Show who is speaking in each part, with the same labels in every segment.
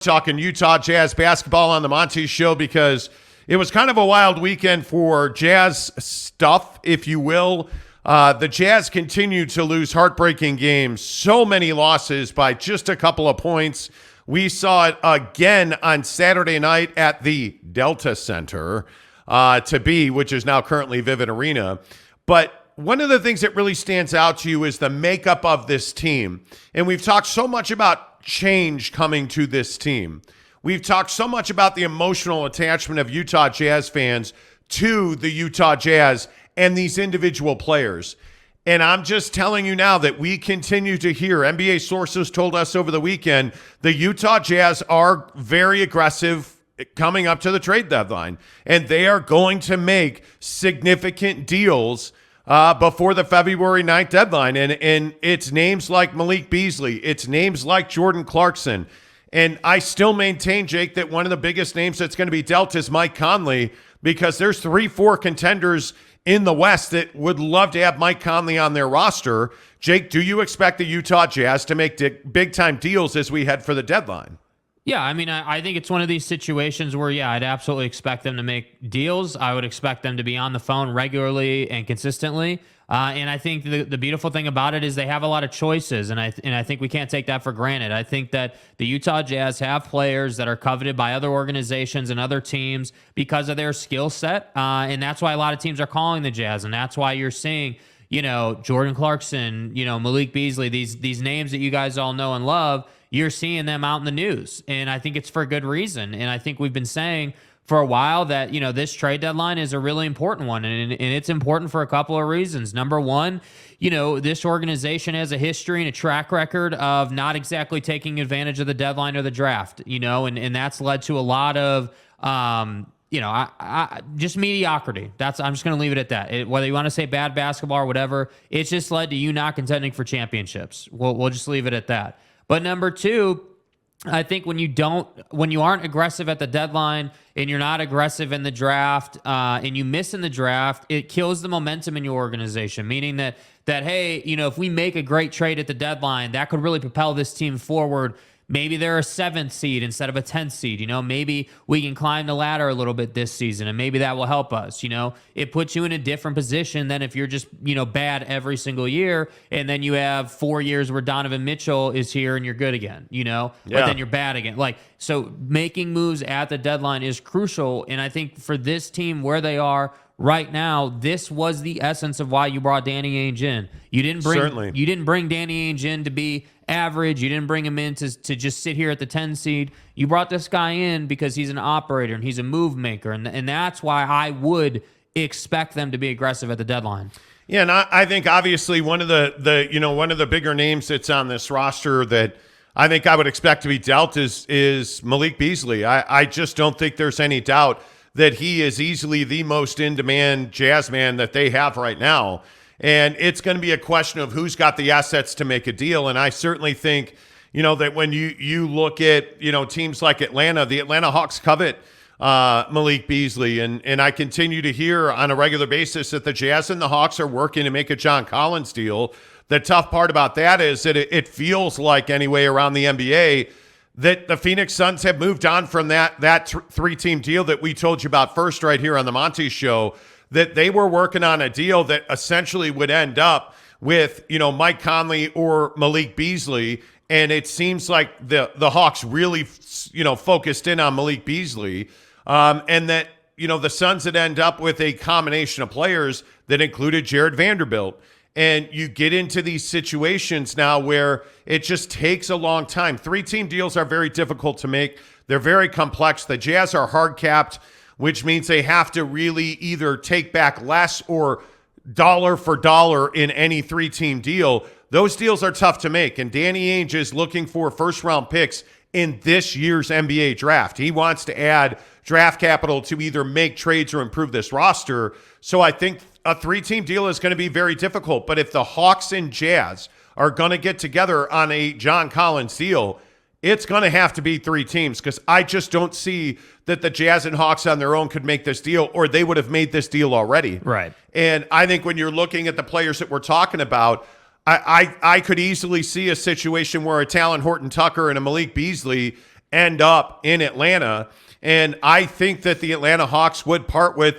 Speaker 1: talking Utah Jazz basketball on the Monty Show because it was kind of a wild weekend for Jazz stuff, if you will. The Jazz continue to lose heartbreaking games, so many losses by just a couple of points. We saw it again on Saturday night at the Delta Center, which is now currently Vivint Arena. But one of the things that really stands out to you is the makeup of this team. And we've talked so much about change coming to this team. We've talked so much about the emotional attachment of Utah Jazz fans to the Utah Jazz and these individual players. And I'm just telling you now that we continue to hear, NBA sources told us over the weekend, the Utah Jazz are very aggressive coming up to the trade deadline. And they are going to make significant deals before the February 9th deadline. And it's names like Malik Beasley. It's names like Jordan Clarkson. And I still maintain, Jake, that one of the biggest names that's going to be dealt is Mike Conley, because there's 3-4 contenders in the West that would love to have Mike Conley on their roster. Jake, do you expect the Utah Jazz to make big-time deals as we head for the deadline?
Speaker 2: Yeah, I mean, I think it's one of these situations where, I'd absolutely expect them to make deals. I would expect them to be on the phone regularly and consistently. And I think the beautiful thing about it is they have a lot of choices, and I think we can't take that for granted. I think that the Utah Jazz have players that are coveted by other organizations and other teams because of their skill set, and that's why a lot of teams are calling the Jazz, and that's why you're seeing, Jordan Clarkson, Malik Beasley, these names that you guys all know and love. You're seeing them out in the news, and I think it's for good reason. And I think we've been saying for a while that, this trade deadline is a really important one, and it's important for a couple of reasons. Number one, this organization has a history and a track record of not exactly taking advantage of the deadline or the draft, and that's led to a lot of, just mediocrity. I'm just going to leave it at that. Whether you want to say bad basketball or whatever, it's just led to you not contending for championships. We'll just leave it at that. But number two, I think when you aren't aggressive at the deadline and you're not aggressive in the draft, and you miss in the draft, it kills the momentum in your organization. Meaning that hey, if we make a great trade at the deadline, that could really propel this team forward. Maybe they're a 7th seed instead of a 10th seed. Maybe we can climb the ladder a little bit this season, and maybe that will help us. It puts you in a different position than if you're just, bad every single year, and then you have 4 years where Donovan Mitchell is here and you're good again, but then you're bad again. So making moves at the deadline is crucial, and I think for this team where they are right now, this was the essence of why you brought Danny Ainge in. You didn't bring Danny Ainge in to be average. You didn't bring him in to just sit here at the 10 seed. You brought this guy in because he's an operator and he's a move maker, and that's why I would expect them to be aggressive at the deadline.
Speaker 1: Yeah, and I think obviously one of the bigger names that's on this roster that I think I would expect to be dealt is Malik Beasley. I just don't think there's any doubt that he is easily the most in-demand Jazz man that they have right now. And it's going to be a question of who's got the assets to make a deal. And I certainly think, that when you look at, teams like Atlanta, the Atlanta Hawks covet Malik Beasley. And I continue to hear on a regular basis that the Jazz and the Hawks are working to make a John Collins deal. The tough part about that is that it feels like, anyway, around the NBA, that the Phoenix Suns have moved on from that 3-team deal that we told you about first right here on the Monty Show, that they were working on a deal that essentially would end up with, Mike Conley or Malik Beasley. And it seems like the Hawks really, focused in on Malik Beasley. And that, the Suns would end up with a combination of players that included Jared Vanderbilt. And you get into these situations now where it just takes a long time. 3-team deals are very difficult to make. They're very complex. The Jazz are hard capped, which means they have to really either take back less or dollar for dollar in any 3-team deal. Those deals are tough to make. And Danny Ainge is looking for first-round picks in this year's NBA draft. He wants to add draft capital to either make trades or improve this roster. So I think a 3-team deal is going to be very difficult. But if the Hawks and Jazz are going to get together on a John Collins deal, it's going to have to be 3 teams, because I just don't see that the Jazz and Hawks on their own could make this deal, or they would have made this deal already.
Speaker 2: Right.
Speaker 1: And I think when you're looking at the players that we're talking about, I could easily see a situation where a Talon Horton-Tucker and a Malik Beasley end up in Atlanta. And I think that the Atlanta Hawks would part with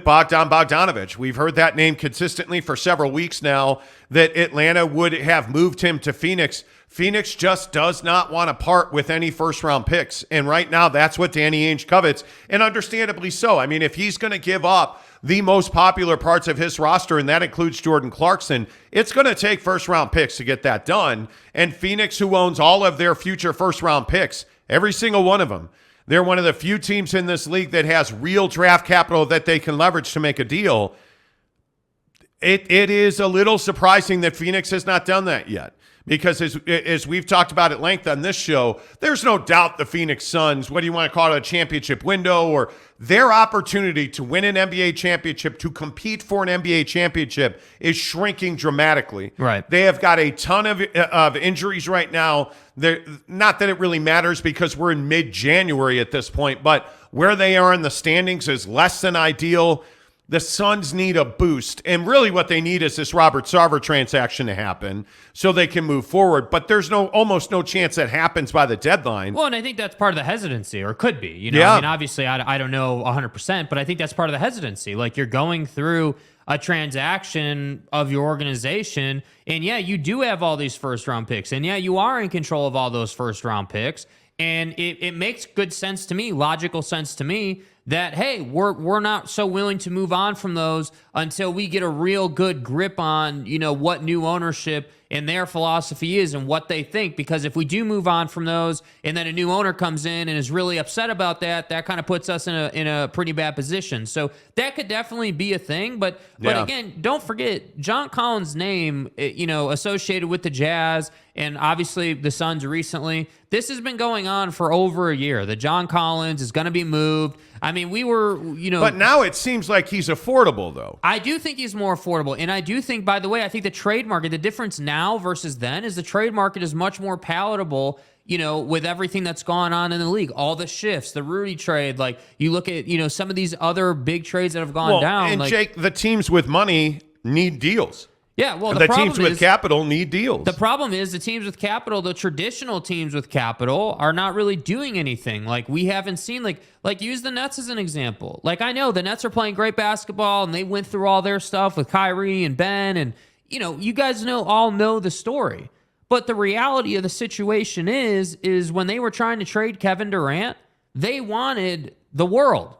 Speaker 1: Bogdan Bogdanovic. We've heard that name consistently for several weeks now, that Atlanta would have moved him to Phoenix. Phoenix just does not want to part with any first-round picks. And right now, that's what Danny Ainge covets, and understandably so. I mean, if he's going to give up the most popular parts of his roster, and that includes Jordan Clarkson, it's going to take first-round picks to get that done. And Phoenix, who owns all of their future first-round picks, every single one of them, they're one of the few teams in this league that has real draft capital that they can leverage to make a deal. It is a little surprising that Phoenix has not done that yet. Because as we've talked about at length on this show, there's no doubt the Phoenix Suns, what do you want to call it, a championship window, or their opportunity to win an NBA championship, to compete for an NBA championship, is shrinking dramatically.
Speaker 2: Right.
Speaker 1: They have got a ton of injuries right now. Not that it really matters because we're in mid-January at this point, but where they are in the standings is less than ideal. The Suns need a boost, and really what they need is this Robert Sarver transaction to happen so they can move forward. But there's almost no chance that happens by the deadline.
Speaker 2: Well, and I think that's part of the hesitancy, or could be.
Speaker 1: Yeah.
Speaker 2: I mean, obviously, I don't know 100%, but I think that's part of the hesitancy. Like, you're going through a transaction of your organization, and yeah, you do have all these first-round picks, and yeah, you are in control of all those first-round picks, and it makes good sense to me, logical sense to me, that, hey, we're not so willing to move on from those until we get a real good grip on, what new ownership and their philosophy is and what they think. Because if we do move on from those and then a new owner comes in and is really upset about that, that kind of puts us in a pretty bad position. So that could definitely be a thing. But again, don't forget, John Collins' name, associated with the Jazz and obviously the Suns recently, this has been going on for over a year. The John Collins is going to be moved. I mean, we were,
Speaker 1: But now it seems like he's affordable, though.
Speaker 2: I do think he's more affordable. And I do think, by the way, I think the trade market, the difference now versus then is the trade market is much more palatable, with everything that's gone on in the league. All the shifts, the Rudy trade, like you look at, some of these other big trades that have gone down.
Speaker 1: And Jake, the teams with money need deals.
Speaker 2: Yeah, well,
Speaker 1: the teams with capital need deals.
Speaker 2: The problem is the teams with capital, the traditional teams with capital, are not really doing anything. Like, we haven't seen, like use the Nets as an example. Like, I know the Nets are playing great basketball, and they went through all their stuff with Kyrie and Ben, and, you guys all know the story. But the reality of the situation is when they were trying to trade Kevin Durant, they wanted the world.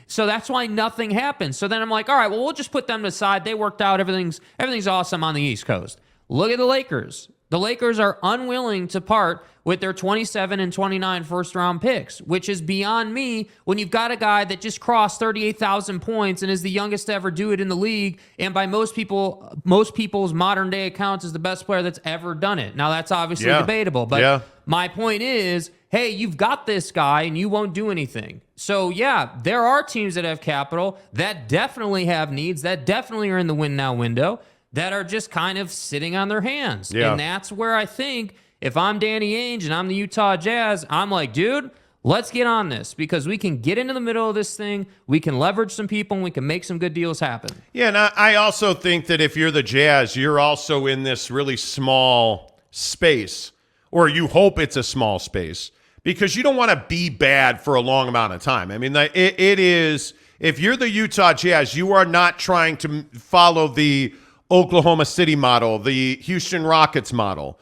Speaker 2: So that's why nothing happened. So then I'm like, all right, well, we'll just put them aside. They worked out. Everything's awesome on the East Coast. Look at the Lakers. The Lakers are unwilling to part with their 27 and 29 first-round picks, which is beyond me when you've got a guy that just crossed 38,000 points and is the youngest to ever do it in the league, and by most people's modern-day accounts is the best player that's ever done it. Now, that's obviously debatable, but my point is, hey, you've got this guy and you won't do anything. So, yeah, there are teams that have capital that definitely have needs, that definitely are in the win now window, that are just kind of sitting on their hands. Yeah. And that's where I think if I'm Danny Ainge and I'm the Utah Jazz, I'm like, dude, let's get on this because we can get into the middle of this thing. We can leverage some people and we can make some good deals happen.
Speaker 1: Yeah, and I also think that if you're the Jazz, you're also in this really small space, or you hope it's a small space, because you don't want to be bad for a long amount of time. I mean, it is, if you're the Utah Jazz, you are not trying to follow the Oklahoma City model, the Houston Rockets model.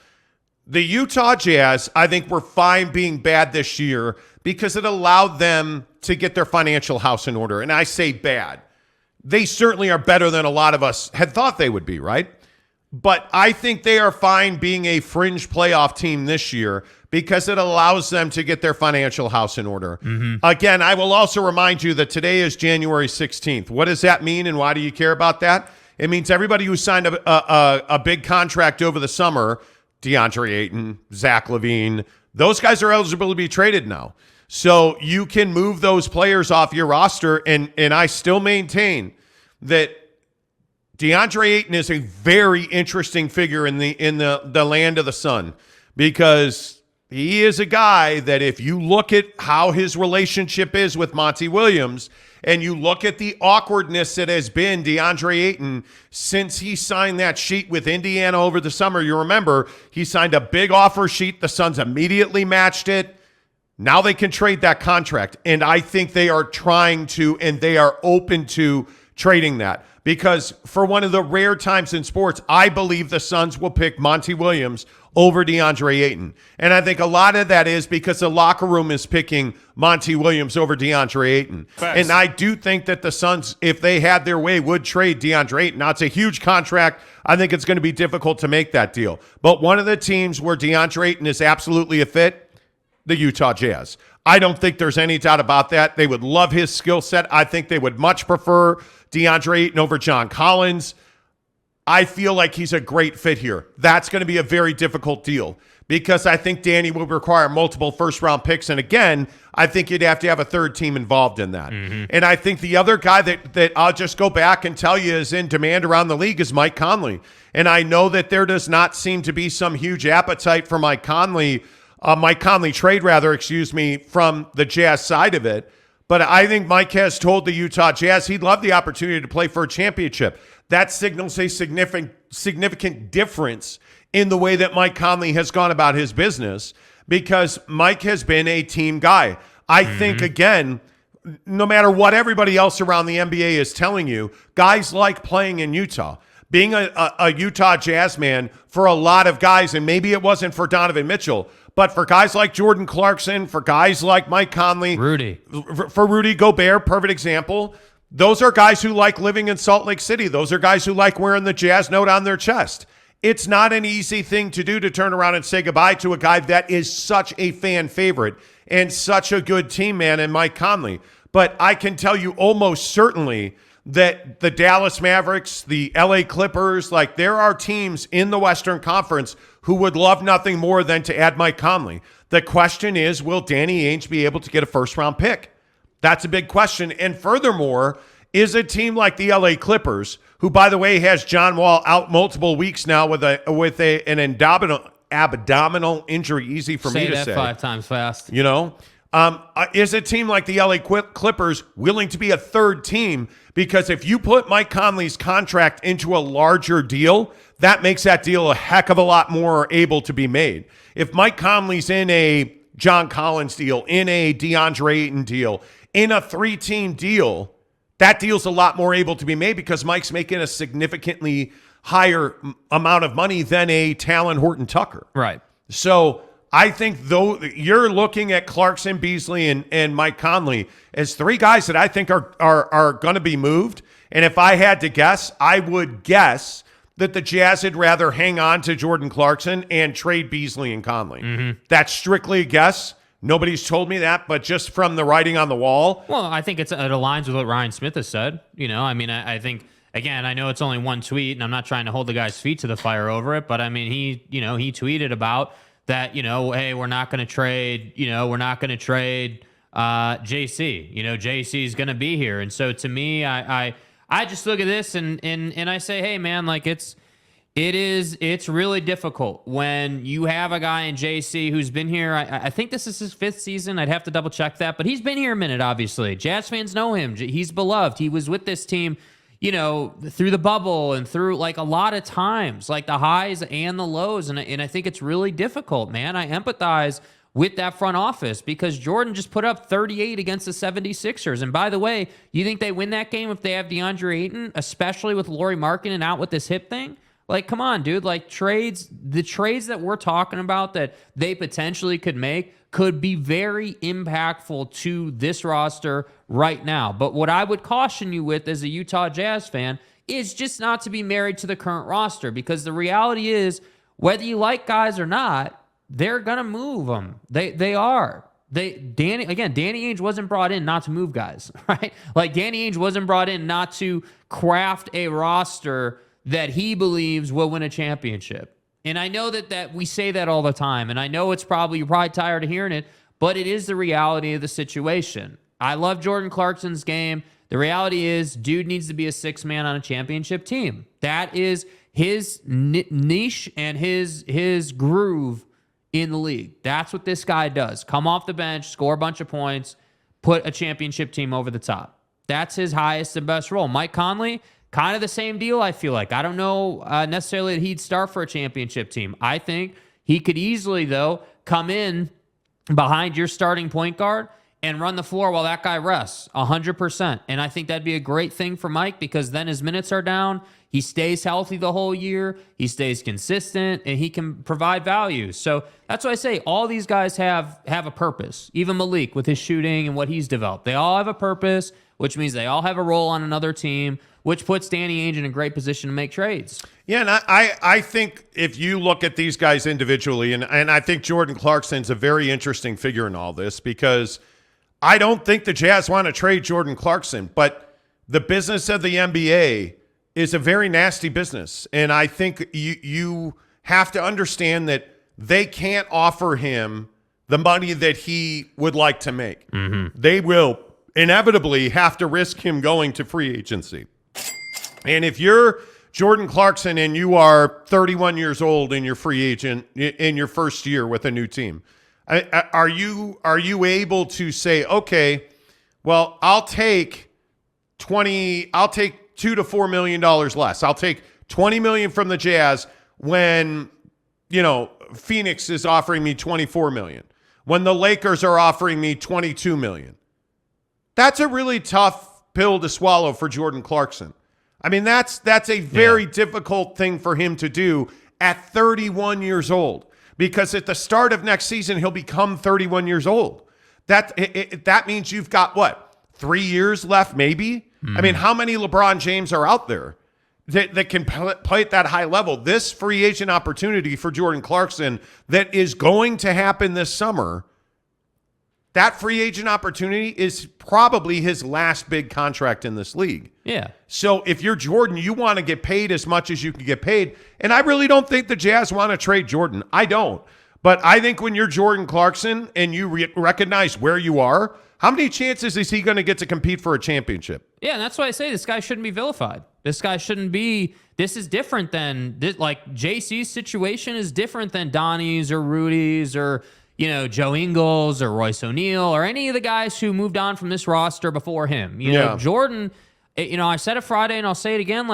Speaker 1: The Utah Jazz, I think, were fine being bad this year because it allowed them to get their financial house in order. And I say bad. They certainly are better than a lot of us had thought they would be, right? But I think they are fine being a fringe playoff team this year because it allows them to get their financial house in order. Mm-hmm. Again, I will also remind you that today is January 16th. What does that mean, and why do you care about that? It means everybody who signed a big contract over the summer, DeAndre Ayton, Zach LaVine, those guys are eligible to be traded now. So you can move those players off your roster, and I still maintain that DeAndre Ayton is a very interesting figure in the land of the sun, because he is a guy that if you look at how his relationship is with Monty Williams and you look at the awkwardness that has been DeAndre Ayton since he signed that sheet with Indiana over the summer, you remember he signed a big offer sheet. The Suns immediately matched it. Now they can trade that contract. And I think they are trying to, and they are open to trading that. Because for one of the rare times in sports, I believe the Suns will pick Monty Williams over DeAndre Ayton. And I think a lot of that is because the locker room is picking Monty Williams over DeAndre Ayton.
Speaker 3: Facts.
Speaker 1: And I do think that the Suns, if they had their way, would trade DeAndre Ayton. Now, it's a huge contract. I think it's going to be difficult to make that deal. But one of the teams where DeAndre Ayton is absolutely a fit, the Utah Jazz. I don't think there's any doubt about that. They would love his skill set. I think they would much prefer DeAndre Ayton over John Collins. I feel like he's a great fit here. That's going to be a very difficult deal because I think Danny will require multiple first-round picks. And again, I think you'd have to have a third team involved in that. And I think the other guy that I'll just go back and tell you is in demand around the league is Mike Conley. And I know that there does not seem to be some huge appetite for Mike Conley trade, from the Jazz side of it. But I think Mike has told the Utah Jazz he'd love the opportunity to play for a championship. That signals a significant difference in the way that Mike Conley has gone about his business because Mike has been a team guy. I think, again, no matter what everybody else around the NBA is telling you, guys like playing in Utah. Being a Utah Jazz man for a lot of guys, and maybe it wasn't for Donovan Mitchell, but for guys like Jordan Clarkson, for guys like Mike Conley, for Rudy Gobert, perfect example. Those are guys who like living in Salt Lake City. Those are guys who like wearing the Jazz note on their chest. It's not an easy thing to do to turn around and say goodbye to a guy that is such a fan favorite and such a good team man in Mike Conley. But I can tell you almost certainly that the Dallas Mavericks, the LA Clippers, like there are teams in the Western Conference who would love nothing more than to add Mike Conley. The question is, will Danny Ainge be able to get a first-round pick? That's a big question. And furthermore, is a team like the LA Clippers, who, by the way, has John Wall out multiple weeks now with an abdominal injury, easy for me to say.
Speaker 2: Say that 5 times fast.
Speaker 1: You know? Is a team like the LA Clippers willing to be a third team? Because if you put Mike Conley's contract into a larger deal, that makes that deal a heck of a lot more able to be made. If Mike Conley's in a John Collins deal, in a DeAndre Ayton deal, in a 3-team deal, that deal's a lot more able to be made because Mike's making a significantly higher amount of money than a Talon Horton Tucker.
Speaker 2: Right.
Speaker 1: So I think though you're looking at Clarkson, Beasley, and Mike Conley as 3 guys that I think are going to be moved. And if I had to guess, I would guess that the Jazz would rather hang on to Jordan Clarkson and trade Beasley and Conley. That's strictly a guess. Nobody's told me that, but just from the writing on the wall.
Speaker 2: Well, I think it aligns with what Ryan Smith has said. You know, I mean, I think, again, I know it's only one tweet, and I'm not trying to hold the guy's feet to the fire over it, but I mean, he tweeted about that, hey, we're not going to trade JC. JC's going to be here. And so to me, I just look at this and I say, hey, man, like it's really difficult when you have a guy in JC who's been here. I think this is his 5th season. I'd have to double check that, but he's been here a minute, obviously. Jazz fans know him. He's beloved. He was with this team, through the bubble and through like a lot of times, like the highs and the lows. And I think it's really difficult, man. I empathize with that front office because Jordan just put up 38 against the 76ers. And by the way, you think they win that game if they have DeAndre Ayton, especially with Lauri Markkanen out with this hip thing? Like, come on, dude. Like, the trades that we're talking about that they potentially could make could be very impactful to this roster right now. But what I would caution you with as a Utah Jazz fan is just not to be married to the current roster because the reality is, whether you like guys or not, they're going to move them. They are. Danny Ainge wasn't brought in not to move guys, right? Like, Danny Ainge wasn't brought in not to craft a roster that he believes will win a championship. And I know that we say that all the time, and I know you're probably tired of hearing it, but it is the reality of the situation. I love Jordan Clarkson's game. The reality is, dude needs to be a 6th man on a championship team. That is his niche and his groove in the league. That's what this guy does. Come off the bench, score a bunch of points, put a championship team over the top. That's his highest and best role. Mike Conley, kind of the same deal, I feel like. I don't know necessarily that he'd start for a championship team. I think he could easily, though, come in behind your starting point guard and run the floor while that guy rests 100%. And I think that'd be a great thing for Mike because then his minutes are down. He stays healthy the whole year. He stays consistent and he can provide value. So that's why I say all these guys have a purpose. Even Malik with his shooting and what he's developed. They all have a purpose, which means they all have a role on another team, which puts Danny Ainge in a great position to make trades.
Speaker 1: Yeah, and I think if you look at these guys individually, and I think Jordan Clarkson's a very interesting figure in all this because I don't think the Jazz want to trade Jordan Clarkson, but the business of the NBA is a very nasty business. And I think you have to understand that they can't offer him the money that he would like to make. Mm-hmm. They will inevitably have to risk him going to free agency. And if you're Jordan Clarkson and you are 31 years old and you're free agent in your first year with a new team, are you able to say, okay, well, I'll take $2 to $4 million less. I'll take $20 million from the Jazz when, Phoenix is offering me $24 million. When the Lakers are offering me $22 million. That's a really tough pill to swallow for Jordan Clarkson. I mean, that's a very difficult thing for him to do at 31 years old. Because at the start of next season, he'll become 31 years old. That means you've got, 3 years left maybe? I mean, how many LeBron James are out there that can play at that high level? This free agent opportunity for Jordan Clarkson that is going to happen this summer, that free agent opportunity is probably his last big contract in this league.
Speaker 2: Yeah.
Speaker 1: So if you're Jordan, you want to get paid as much as you can get paid. And I really don't think the Jazz want to trade Jordan. I don't. But I think when you're Jordan Clarkson and you recognize where you are, how many chances is he going to get to compete for a championship?
Speaker 2: Yeah, and that's why I say this guy shouldn't be vilified. This guy shouldn't be. This is different than JC's situation is different than Donnie's or Rudy's or Joe Ingles or Royce O'Neal or any of the guys who moved on from this roster before him. Jordan. I said it Friday and I'll say it again.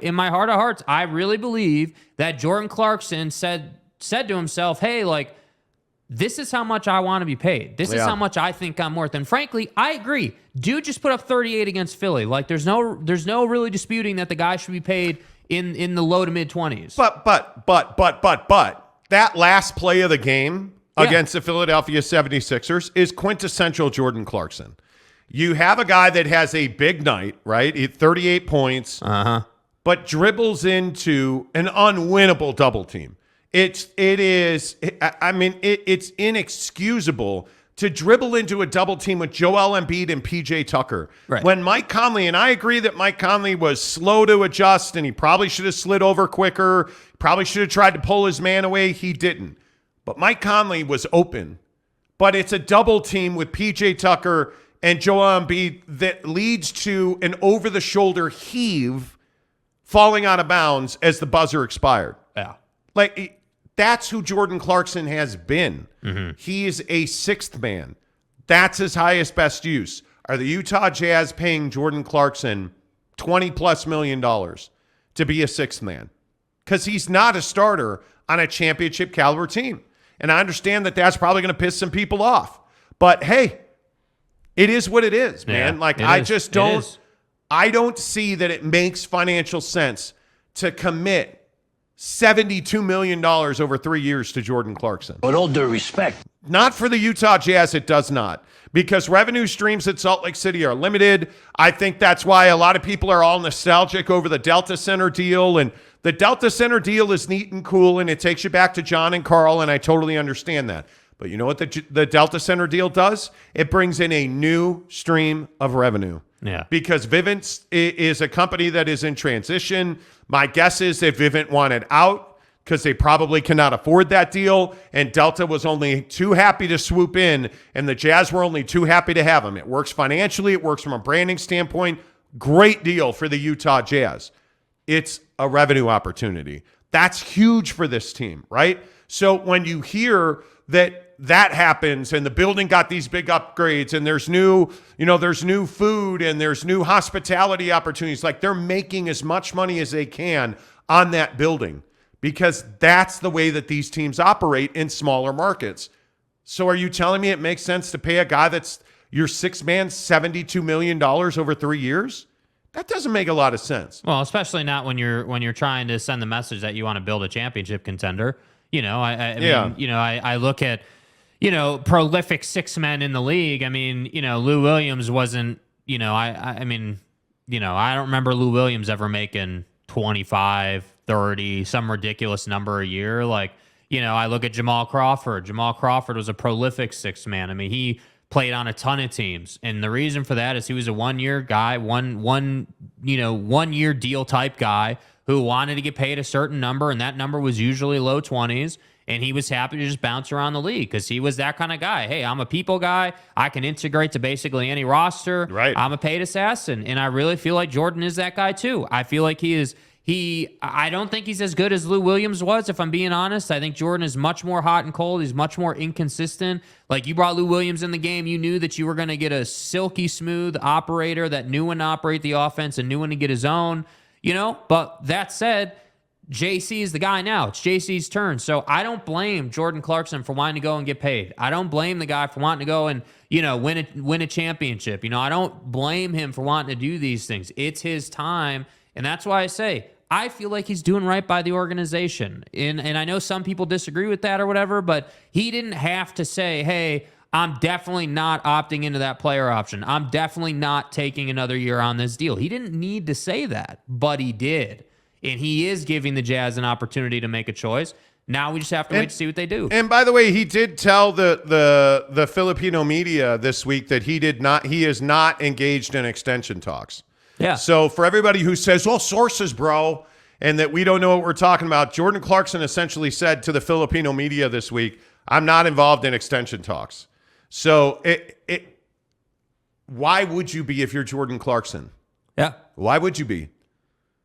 Speaker 2: In my heart of hearts, I really believe that Jordan Clarkson said to himself, "Hey, this is how much I want to be paid. This is how much I think I'm worth." And frankly, I agree. Dude just put up 38 against Philly. There's no really disputing that the guy should be paid in the low to mid 20s.
Speaker 1: But that last play of the game against the Philadelphia 76ers is quintessential Jordan Clarkson. You have a guy that has a big night, right? 38 points, but dribbles into an unwinnable double team. It's inexcusable to dribble into a double team with Joel Embiid and PJ Tucker.
Speaker 2: Right.
Speaker 1: When Mike Conley, and I agree that Mike Conley was slow to adjust and he probably should have slid over quicker, probably should have tried to pull his man away. He didn't. But Mike Conley was open. But it's a double team with PJ Tucker and Joel Embiid that leads to an over-the-shoulder heave falling out of bounds as the buzzer expired.
Speaker 2: Yeah.
Speaker 1: That's who Jordan Clarkson has been. Mm-hmm. He is a sixth man. That's his highest, best use. Are the Utah Jazz paying Jordan Clarkson $20+ million to be a sixth man? Because he's not a starter on a championship caliber team. And I understand that that's probably going to piss some people off. But hey, it is what it is, man.
Speaker 2: Yeah,
Speaker 1: I don't see that it makes financial sense to commit $72 million over 3 years to Jordan Clarkson.
Speaker 3: With all due respect.
Speaker 1: Not for the Utah Jazz, it does not. Because revenue streams at Salt Lake City are limited. I think that's why a lot of people are all nostalgic over the Delta Center deal. And the Delta Center deal is neat and cool, and it takes you back to John and Carl, and I totally understand that. But you know what the Delta Center deal does? It brings in a new stream of revenue.
Speaker 2: Yeah.
Speaker 1: Because Vivint is a company that is in transition. My guess is that Vivint wanted out because they probably cannot afford that deal, and Delta was only too happy to swoop in, and the Jazz were only too happy to have them. It works financially. It works from a branding standpoint. Great deal for the Utah Jazz. It's a revenue opportunity. That's huge for this team, right? So when you hear that happens and the building got these big upgrades and there's new food and there's new hospitality opportunities, they're making as much money as they can on that building because that's the way that these teams operate in smaller markets. So are you telling me it makes sense to pay a guy that's your sixth man $72 million over 3 years? That doesn't make a lot of sense.
Speaker 2: Well, especially not when you're trying to send the message that you want to build a championship contender. You know, I mean, you know, I look at, you know, prolific six men in the league. I mean, you know, Lou Williams wasn't, you know, I mean, you know, I don't remember Lou Williams ever making 25, 30, some ridiculous number a year. Like, you know, I look at Jamal Crawford. Jamal Crawford was a prolific six man. I mean, he played on a ton of teams. And the reason for that is he was a one-year guy, one year deal type guy who wanted to get paid a certain number, and that number was usually low 20s. And he was happy to just bounce around the league because he was that kind of guy. Hey, I'm a people guy. I can integrate to basically any roster.
Speaker 1: Right.
Speaker 2: I'm a paid assassin. And I really feel like Jordan is that guy too. I feel like I don't think he's as good as Lou Williams was, if I'm being honest. I think Jordan is much more hot and cold. He's much more inconsistent. Like, you brought Lou Williams in the game, you knew that you were going to get a silky smooth operator that knew when to operate the offense and knew when to get his own, you know? But that said, JC is the guy now. It's JC's turn. So I don't blame Jordan Clarkson for wanting to go and get paid. I don't blame the guy for wanting to go and, you know, win a championship. You know, I don't blame him for wanting to do these things. It's his time. And that's why I say, I feel like he's doing right by the organization. And I know some people disagree with that or whatever, but he didn't have to say, hey, I'm definitely not opting into that player option. I'm definitely not taking another year on this deal. He didn't need to say that, but he did. And he is giving the Jazz an opportunity to make a choice. Now we just have to wait to see what they do.
Speaker 1: And by the way, he did tell the Filipino media this week that he is not engaged in extension talks.
Speaker 2: Yeah.
Speaker 1: So for everybody who says, well, sources, bro, and that we don't know what we're talking about, Jordan Clarkson essentially said to the Filipino media this week, I'm not involved in extension talks. So why would you be if you're Jordan Clarkson?
Speaker 2: Yeah.
Speaker 1: Why would you be?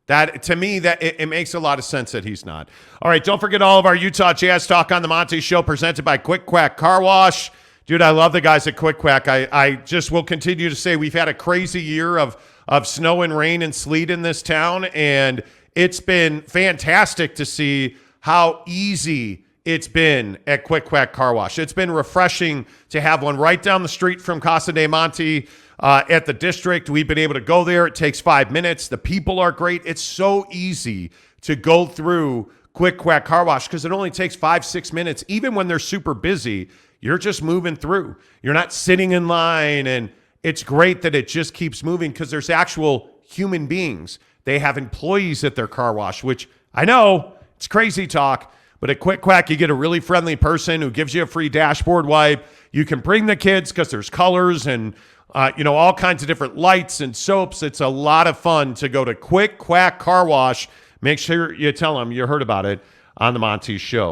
Speaker 1: That, to me, that it makes a lot of sense that he's not. All right, don't forget all of our Utah Jazz talk on the Monty Show, presented by Quick Quack Car Wash. Dude, I love the guys at Quick Quack. I just will continue to say we've had a crazy year of snow and rain and sleet in this town, and it's been fantastic to see how easy it's been at Quick Quack Car Wash. It's been refreshing to have one right down the street from Casa de Monte at the district. We've been able to go there. It takes 5 minutes. The people are great. It's so easy to go through Quick Quack Car Wash because it only takes 5-6 minutes. Even when they're super busy, you're just moving through. You're not sitting in line, and it's great that it just keeps moving because there's actual human beings. They have employees at their car wash, which I know it's crazy talk, but at Quick Quack, you get a really friendly person who gives you a free dashboard wipe. You can bring the kids because there's colors and all kinds of different lights and soaps. It's a lot of fun to go to Quick Quack Car Wash. Make sure you tell them you heard about it on the Monty Show.